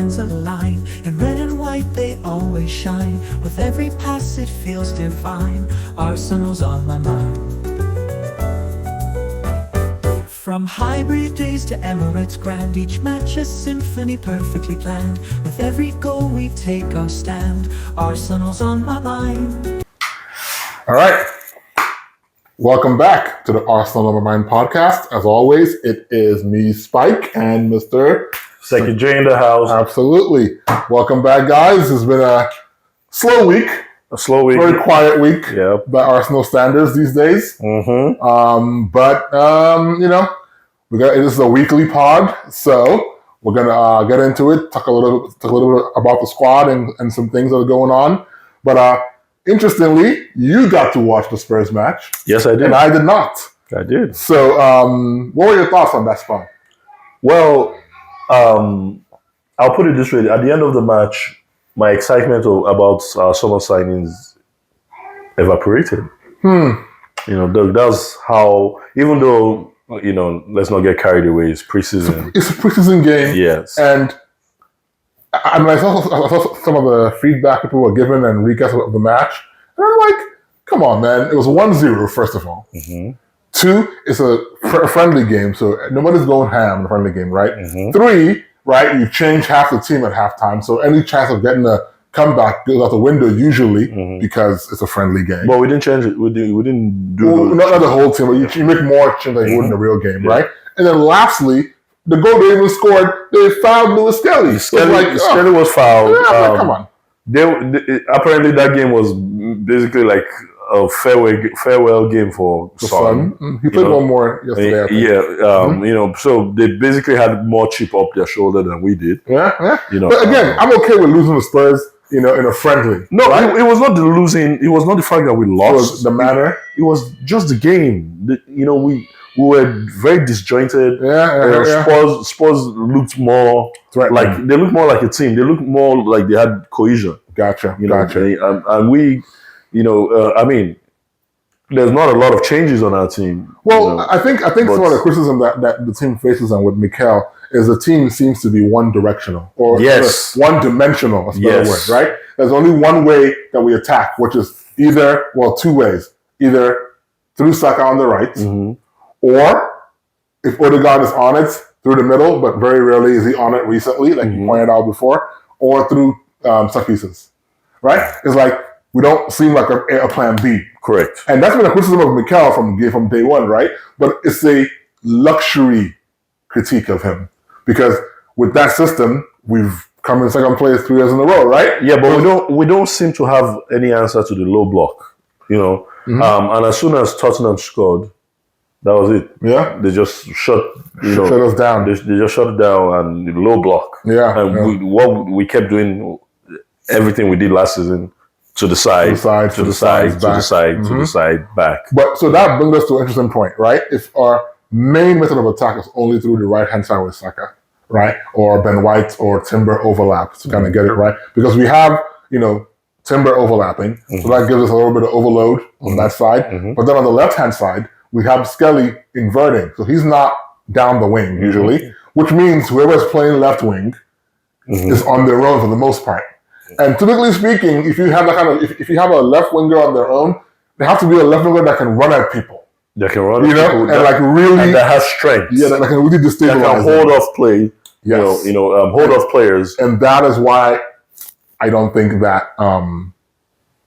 hands align. In red and white they always shine. With every pass it feels divine. Arsenal's on my mind. From hybrid days to Emirates grand, each match a symphony perfectly planned. With every goal we take our stand. Arsenal's on my mind. All right. Welcome back to the Arsenal on My Mind podcast. As always, it is me, Spike, and Mr. Sekijay in the house. Absolutely. Welcome back, guys. It's been a slow week. Very quiet week by Arsenal standards these days. But this is a weekly pod, so we're gonna get into it, talk a little bit about the squad and some things that are going on. But interestingly, you got to watch the Spurs match. Yes, I did. And I did not. I did. So, what were your thoughts on that spot? Well, I'll put it this way. At the end of the match, my excitement about summer signings evaporated. That's how, even though, let's not get carried away, it's preseason. It's a preseason game. Yes. And I saw some of the feedback people were given and recaps of the match. And I'm like, come on, man. It was 1-0, first of all. Two, it's a friendly game, so nobody's going ham in a friendly game, right? Three, right, you change half the team at halftime, so any chance of getting a comeback goes out the window usually because it's a friendly game. But we didn't change it. We didn't do not the whole team, but you make more change than you would in a real game, right? And then lastly, the goal they even scored, they fouled Lewis Skelly. Skelly was fouled. Yeah, come on. Apparently that game was basically like a farewell game for Son. He played one more yesterday, I think. So they basically had more chip up their shoulder than we did. Yeah. But again, I'm okay with losing the Spurs, in a friendly. No, right? It was not the losing. It was not the fact that we lost. It was the manner. It was just the game. We were very disjointed. Spurs looked more like they looked more like a team. They looked more like they had cohesion. Gotcha. And we, there's not a lot of changes on our team. Well, I think some of the criticism that the team faces and with Mikel is the team seems to be one-directional or one-dimensional. That's a better word, right? There's only one way that we attack, which is two ways: either through Saka on the right, or if Odegaard is on it through the middle, but very rarely is he on it recently, like you pointed out before, or through set pieces, right? It's like we don't seem like a plan B. Correct. And that's been a criticism of Mikel from day one, right? But it's a luxury critique of him because with that system, we've come in second place 3 years in a row, right? Yeah, but we don't seem to have any answer to the low block, And as soon as Tottenham scored, that was it. Yeah, they just shut us down. They just shut it down and low block. Yeah, and we kept doing everything we did last season. To the side, to the side, back. But so that brings us to an interesting point, right? If our main method of attack is only through the right-hand side with Saka, right? Or Ben White or Timber overlap to kind of get it right. Because we have, Timber overlapping. So that gives us a little bit of overload on that side. But then on the left-hand side, we have Skelly inverting. So he's not down the wing usually, which means whoever's playing left wing is on their own for the most part. And typically speaking, if you have if you have a left winger on their own, they have to be a left winger that can run at people. That can run at people, and that has strength. Yeah, that can really destabilize. That can hold off play. Yes. Hold off players. And that is why I don't think that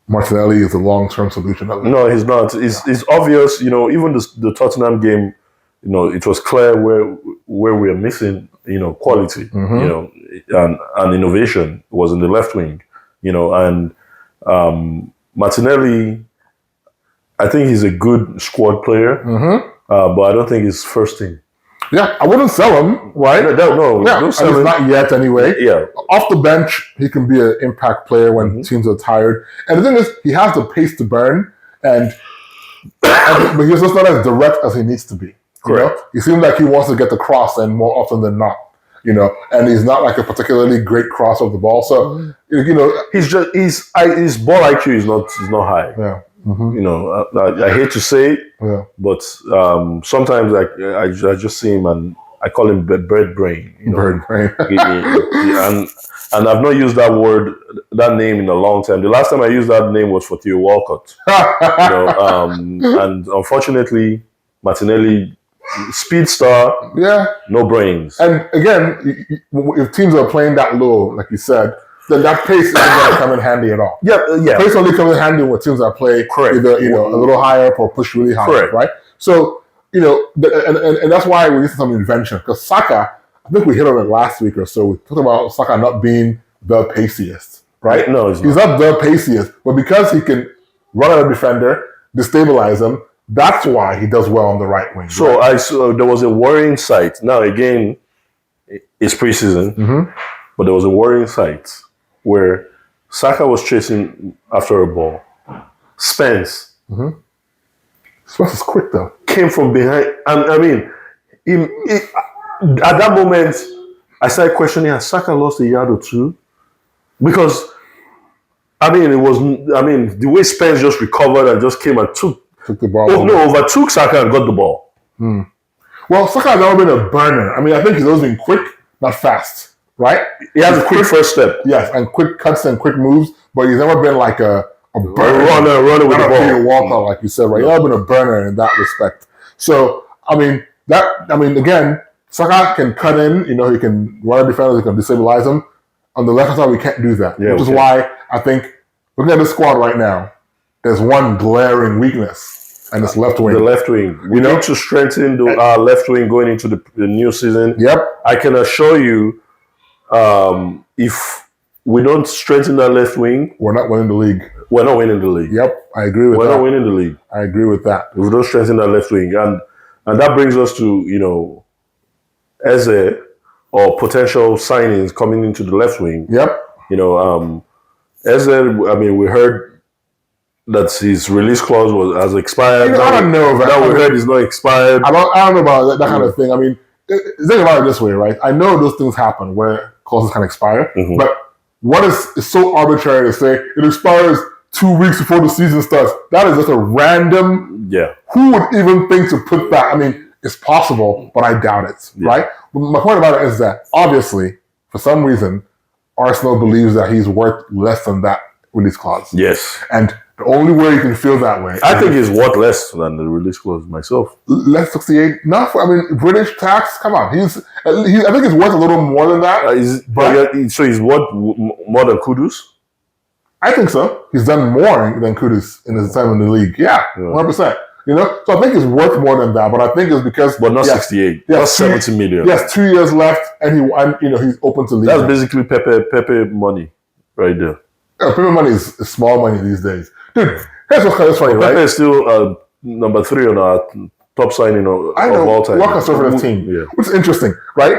Martinelli is a long-term solution. No, he's not. It's obvious. Even the Tottenham game, it was clear where we are missing. Quality. And innovation was in the left wing. And Martinelli, I think he's a good squad player, but I don't think he's first team. Yeah, I wouldn't sell him, right? No, don't sell him. Not yet, anyway. Yeah, off the bench, he can be an impact player when teams are tired. And the thing is, he has the pace to burn, but he's just not as direct as he needs to be. Correct. He seems like he wants to get the cross, and more often than not. And he's not like a particularly great cross of the ball. So, his ball IQ is not high. Yeah. I hate to say it, but sometimes I just see him and I call him bird brain. Bird brain. And I've not used that name in a long time. The last time I used that name was for Theo Walcott. And unfortunately, Martinelli, speedster, no brains. And again, if teams are playing that low, like you said, then that pace isn't going to come in handy at all. Yeah. Pace only comes in handy when teams that play either a little higher or push really hard, right? So and that's why we need some invention. Because Saka, I think we hit on it last week or so. We talked about Saka not being the paciest, right? No, he's not the paciest, but because he can run at a defender, destabilize him, that's why he does well on the right wing. So there was a worrying sight. Now again, it's preseason, but there was a worrying sight where Saka was chasing after a ball. Spence is quick though. Came from behind, and I mean, at that moment, I started questioning: has Saka lost a yard or two? Because the way Spence just recovered and just came and took the ball. Overtook Saka and got the ball. Well, Saka has never been a burner. I mean, I think he's always been quick, not fast, right? He has a quick first step. Yes, and quick cuts and quick moves, but he's never been like a burner. Runner with the ball. Walker, like you said, right? He's never been a burner in that respect. So, again, Saka can cut in, he can run a defender, he can destabilize him. On the left side, we can't do that, which is why I think, looking at the squad right now, there's one glaring weakness, and it's left wing. The left wing. We need to strengthen our left wing going into the new season. Yep. I can assure you, if we don't strengthen that left wing, we're not winning the league. We're not winning the league. Yep, I agree with that. We're not winning the league. I agree with that. If we don't strengthen that left wing. And that brings us to, Eze or potential signings coming into the left wing. Yep. Eze, we heard that his release clause has expired. I don't know. Now we heard it's not expired. I don't know about that kind of thing. I mean, think about it this way, right? I know those things happen where clauses can expire, but what is so arbitrary to say it expires 2 weeks before the season starts? That is just a random. Yeah. Who would even think to put that? I mean, it's possible, but I doubt it, right? But my point about it is that obviously, for some reason, Arsenal believes that he's worth less than that release clause. Yes. And the only way you can feel that way, I think he's worth less than the release clause myself. Less 68. British tax. Come on, I think he's worth a little more than that. So he's worth more than Kudus? I think so. He's done more than Kudus in his time in the league. Yeah, 100%. So I think he's worth more than that. But I think it's because, but not 68. Not 70 million. Yes, 2 years left, and he's open to leave. That's basically Pepe money, right there. Pepe money is small money these days. Dude, here's what's funny, right? Pepe is still number 3 on our top signing of all time. What conservative team. Yeah. Which is interesting, right?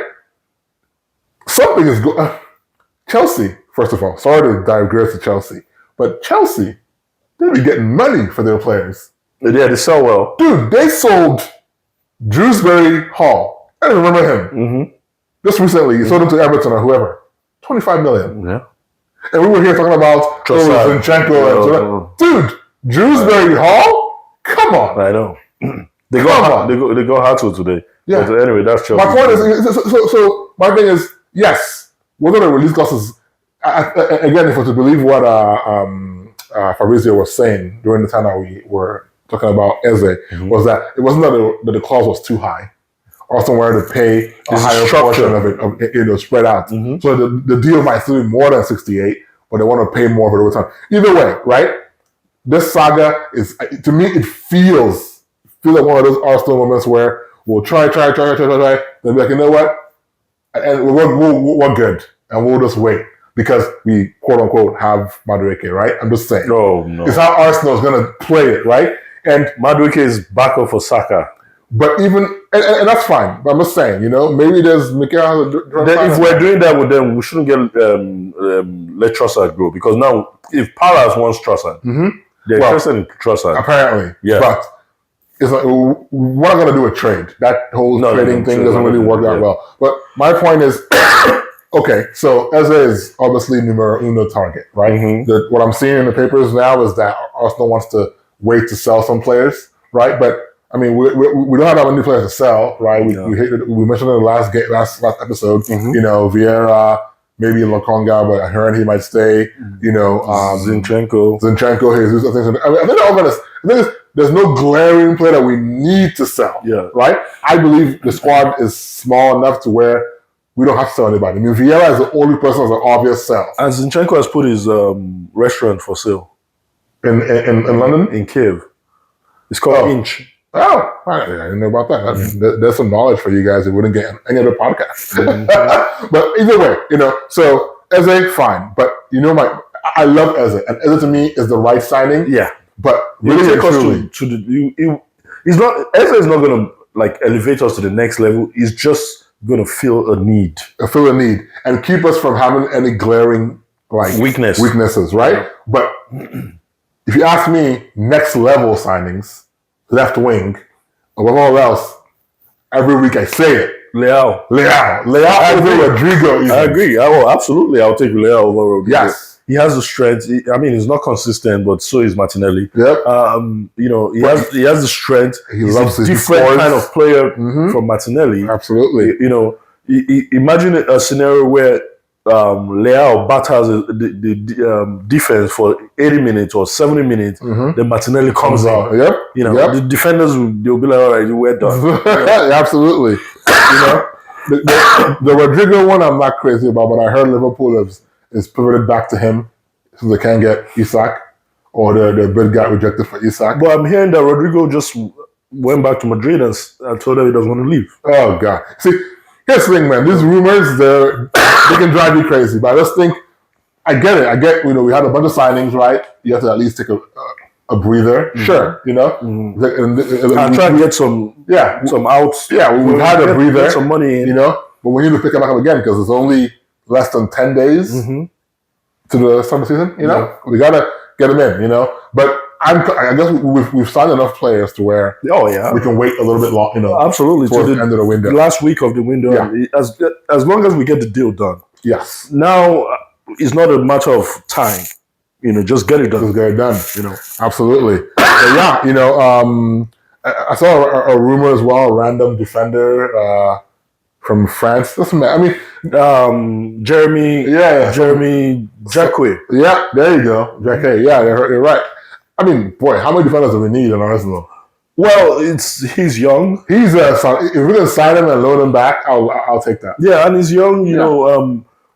Something is good. Chelsea, first of all, sorry to digress to Chelsea, but Chelsea, they be getting money for their players. Yeah, they sell well. Dude, they sold Drewsbury Hall. I don't remember him. Just recently, you sold him to Everton or whoever. 25 million. Yeah. And we were here talking about Zinchenko. Dude, Drewsbury Hall? Come on. I know. They go hard to today. Yeah. But anyway, that's Chelsea. My point is, so my thing is, yes, whether the release clauses, again, if we're to believe what Fabrizio was saying during the time that we were talking about Eze, was that it wasn't that the clause was too high. Arsenal wanted to pay a higher portion of it, spread out. So the deal might still be more than 68, but they want to pay more of it over time. Either way, right? This saga is, to me, it feels like one of those Arsenal moments where we'll try, then be like, you know what? And we're good, and we'll just wait because we quote unquote have Madueke, right? I'm just saying. Oh no, it's how Arsenal's gonna play it, right? And Madueke is backup for Saka. But even and that's fine. But I'm just saying, maybe there's Mikel. If we're doing that with them, we shouldn't get let Trossard go, because now if Palace wants Trossard, they're interested in Trossard. Apparently, yeah. But it's like we're not going to do a trade. That whole trading thing doesn't really work out well. But my point is, okay, so Eze is obviously numero uno target, right? What I'm seeing in the papers now is that Arsenal wants to wait to sell some players, right? But I mean, we don't have that many players to sell, right? We mentioned in the last episode, Vieira, maybe Lokonga, but I heard he might stay. Zinchenko, Jesus. I think there's no glaring player that we need to sell. Yeah. Right? I believe the squad is small enough to where we don't have to sell anybody. I mean, Vieira is the only person that's an obvious sell. And Zinchenko has put his restaurant for sale In London? in Kiev. It's called Inch. Oh, I didn't know about that. There's some knowledge for you guys that wouldn't get any other podcast. But either way, so Eze, fine. But I love Eze, and Eze to me is the right signing. Yeah, but really, take us to the. He's not. Eze is not going to elevate us to the next level. He's just going to fill a need, and keep us from having any glaring weaknesses, right? Yeah. But if you ask me, next level signings. Left wing, above all else, every week I say it. Leao over Rodrigo. I agree. Absolutely. I'll take Leao over Rodrigo. Yes. He has the strength. He's not consistent, but so is Martinelli. Yep. He has the strength. He's a different kind of player from Martinelli. Absolutely. Imagine a scenario where Leao batters the defense for 80 minutes or 70 minutes, then Martinelli comes out. Yep. The defenders they'll be like, all right, we're done. Absolutely. The Rodrigo one I'm not crazy about, but I heard Liverpool is pivoted back to him so they can't get Isak, or the bid got rejected for Isak. But I'm hearing that Rodrigo just went back to Madrid and told them he doesn't want to leave. Oh God. See, here's the thing, man. These rumors, they can drive you crazy. But I just think, I get it. We had a bunch of signings, right? You have to at least take a breather. Sure, and try and get some outs. Yeah, we've had a breather. Get some money in. But we need to pick it back up again because it's only less than 10 days to the summer season. We gotta get them in. But I guess we've signed enough players to where we can wait a little bit long. Absolutely, towards the end of the window, last week of the window. Yeah. As long as we get the deal done. Yes. Now it's not a matter of time. Just get it done. Just get it done. Absolutely. But I saw a rumor as well. A random defender from France. Listen, man. Jeremy. Yeah. Jeremy Jacque. Yeah, there you go. Jacque. Yeah, you're right. Boy, how many defenders do we need in Arsenal? Well, he's young. He's if we're gonna sign him and loan him back, I'll take that. Yeah, and he's young.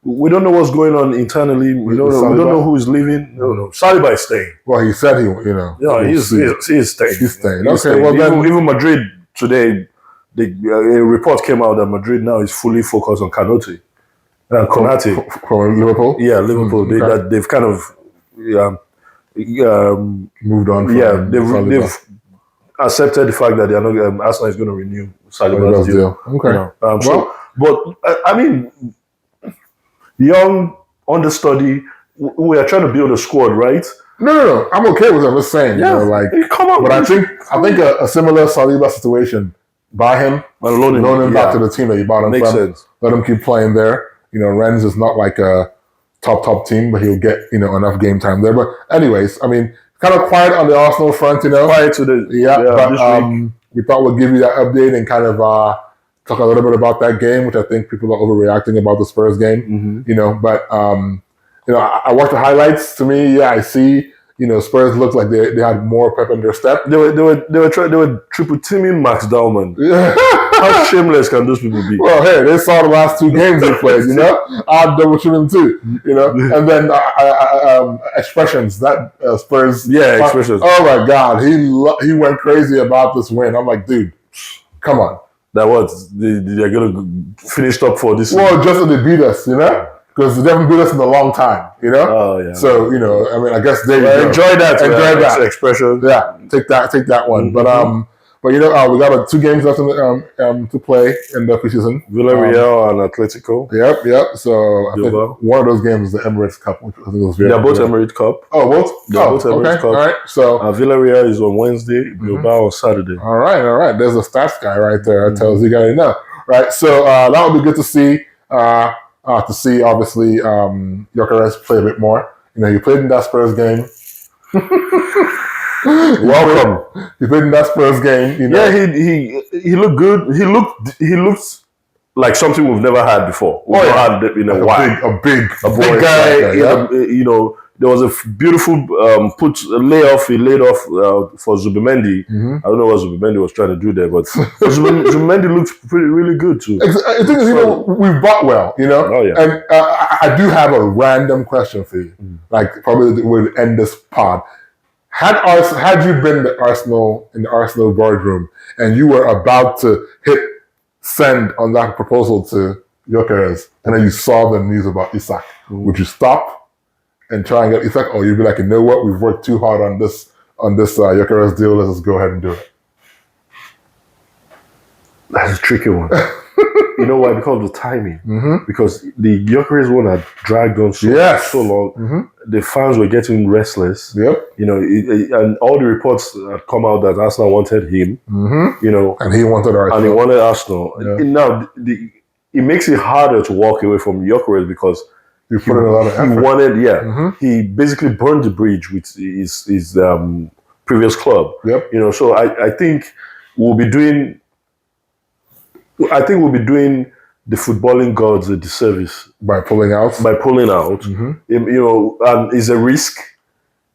We don't know what's going on internally. We don't know who's leaving. No. Saliba is staying. Well, he said he. He's staying. He's staying. Okay. Well, even Madrid today, a report came out that Madrid now is fully focused on Konate. From Liverpool. Yeah, Liverpool. They've kind of moved on. They've accepted the fact that they are not. Arsenal is going to renew Saliba's deal. Okay. Young, understudy. We are trying to build a squad, right? No. I'm okay with it. I'm just saying. Come on. But I think a similar Saliba situation. Buy him and loan him back to the team that you bought him Makes from. Sense. Let him keep playing there. Rennes is not like a top team, but he'll get enough game time there. But anyways, kind of quiet on the Arsenal front. Quiet to the but we thought we'd give you that update and kind of talk a little bit about that game, which I think people are overreacting about the Spurs game. But I watched the highlights. To me, I see. Spurs looked like they had more pep in their step. They were triple teaming Max Dallman. How shameless can those people be? Well, hey, they saw the last two games they played. I'll double team him too. And then expressions that Spurs. Yeah, expressions. Oh my God, he went crazy about this win. I'm like, dude, come on. That they're gonna finish top 4 this season. Well, just so they beat us, because they haven't beat us in a long time, Oh yeah. So I guess they enjoy that. Enjoy that expression. Yeah, take that one. Mm-hmm. But we got 2 games left to play in the preseason. Villarreal and Atletico. Yep. So I think one of those games is the Emirates Cup, which I think was very. They're both Emirates Cup. Oh, both. They're both Emirates Cup. All right. So Villarreal is on Wednesday. Bilbao on Saturday. All right. There's a stats guy right there. That tells you gotta know. Right. So that would be good to see. Obviously Gyökeres play a bit more. He played in that Spurs game. Welcome. He played in that Spurs game. You know. Yeah, he looked good. He looked like something we've never had before. We've never had in a while. A big guy. striker, You know, there was a beautiful layoff. He laid off for Zubimendi. I don't know what Zubimendi was trying to do there, but Zubimendi looked really good too. I think we've bought well, you know. Oh, yeah. And I do have a random question for you. Like probably we'll end this pod. Had you been in the Arsenal boardroom and you were about to hit send on that proposal to Gyökeres, and then you saw the news about Isak, would you stop and try and get Isak, or you'd be like, you know what, we've worked too hard on this Gyökeres deal, let's just go ahead and do it? That's a tricky one. You know why? Because of the timing. Because the Gyökeres one had dragged on so long. The fans were getting restless. Yep. You know, and all the reports had come out that Arsenal wanted him. You know, and he wanted Arsenal. And he wanted Arsenal. Yeah. Now, it makes it harder to walk away from Gyökeres because he put in a lot of effort. He wanted, he basically burned the bridge with his previous club. Yep. You know, so I think we'll be doing the footballing gods a disservice by pulling out. You know, and it's a risk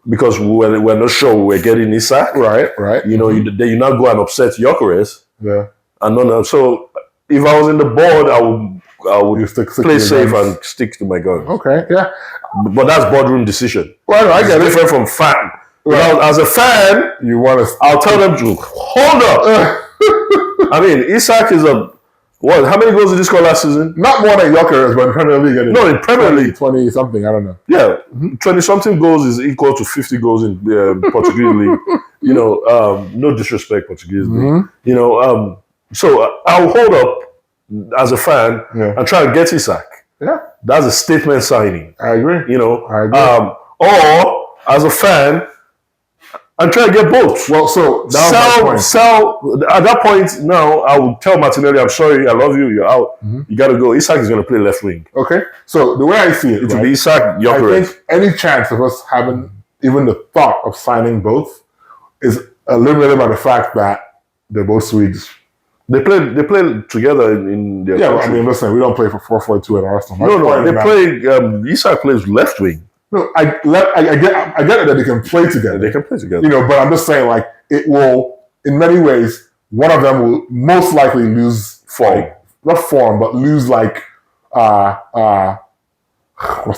because we're not sure we're getting Isak. Right. You know, you now go and upset Gyökeres. Yeah. And so if I was in the board, I would play safe and stick to my guns. Okay. Yeah. But that's boardroom decision. Well, I get it. Different from fan. Well, now, as a fan, I'll tell them to hold up. I mean, Isak is how many goals did he score last season? Not more than Gyökeres, but in Premier League. No, in Premier League. 20 something, I don't know. Yeah, 20-something goals is equal to 50 goals in Portuguese league. You know, no disrespect, Portuguese league. You know, so I'll hold up as a fan and try and get Isak. Yeah. That's a statement signing. I agree. You know, I agree. Or as a fan, and try to get both. Well, so sell. At that point, now I will tell Martinelli, I'm sorry, I love you, you're out. You got to go. Isak is going to play left wing. Okay. So the way I see it, will be Isak, Gyökeres. I think any chance of us having even the thought of signing both is eliminated by the fact that they're both Swedes. They play together in their country. I mean, listen, we don't play for 4-4-2 at Arsenal. No, they play. Isak plays left wing. No, I get it that they can play together. They can play together. You know, but I'm just saying, like, it will, in many ways, one of them will most likely lose form. Not form, but lose, like, what's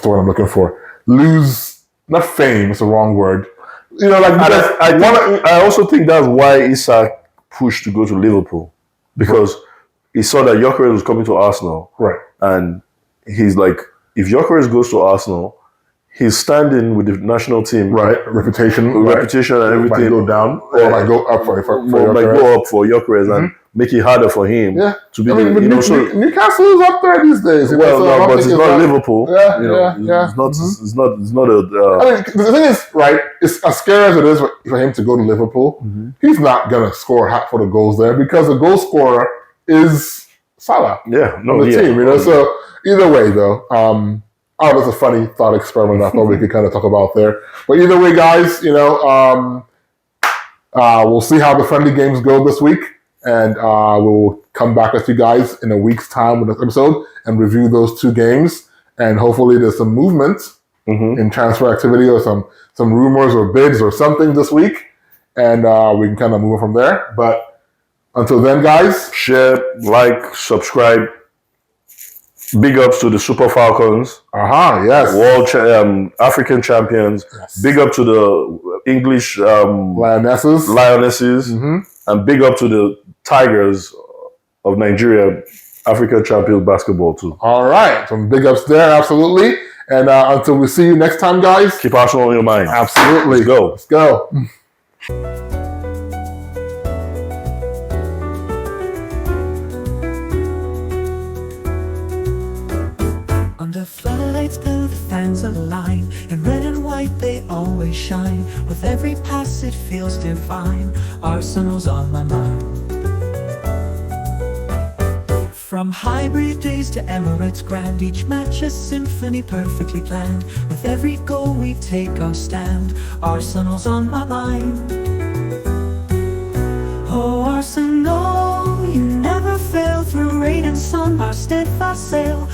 the word I'm looking for? Lose, not fame, it's the wrong word. You know, like, I also think that's why Isak pushed to go to Liverpool. Because he saw that Gyökeres was coming to Arsenal. Right. And he's like, if Gyökeres goes to Arsenal, he's standing with the national team. Right. Reputation and everything. Might go down or might go up for Gyökeres. Might go up for Gyökeres and make it harder for him to be Newcastle is up there these days. Well, no, but it's not Liverpool. Yeah. It's not a... I mean, the thing is, right, it's as scary as it is for him to go to Liverpool, he's not going to score half for the goals there because the goal scorer is Salah on the team, you know. So either way, though, that's a funny thought experiment I thought we could kind of talk about there. But either way, guys, you know, we'll see how the friendly games go this week. And we'll come back with you guys in a week's time with this episode and review those two games. And hopefully there's some movement in transfer activity or some rumors or bids or something this week. And we can kind of move on from there. But until then, guys, share, like, subscribe. Big ups to the Super Falcons. Yes. World African champions. Yes. Big up to the English Lionesses. And big up to the Tigers of Nigeria, African champions basketball too. All right. Some big ups there, absolutely. And until we see you next time, guys. Keep Arsenal on your mind. Absolutely. Let's go. Under floodlights, the fans align. In red and white, they always shine. With every pass, it feels divine. Arsenal's on my mind. From hybrid days to Emirates grand, each match a symphony perfectly planned. With every goal we take our stand, Arsenal's on my mind. Oh Arsenal, you never fail, through rain and sun, our steadfast sail.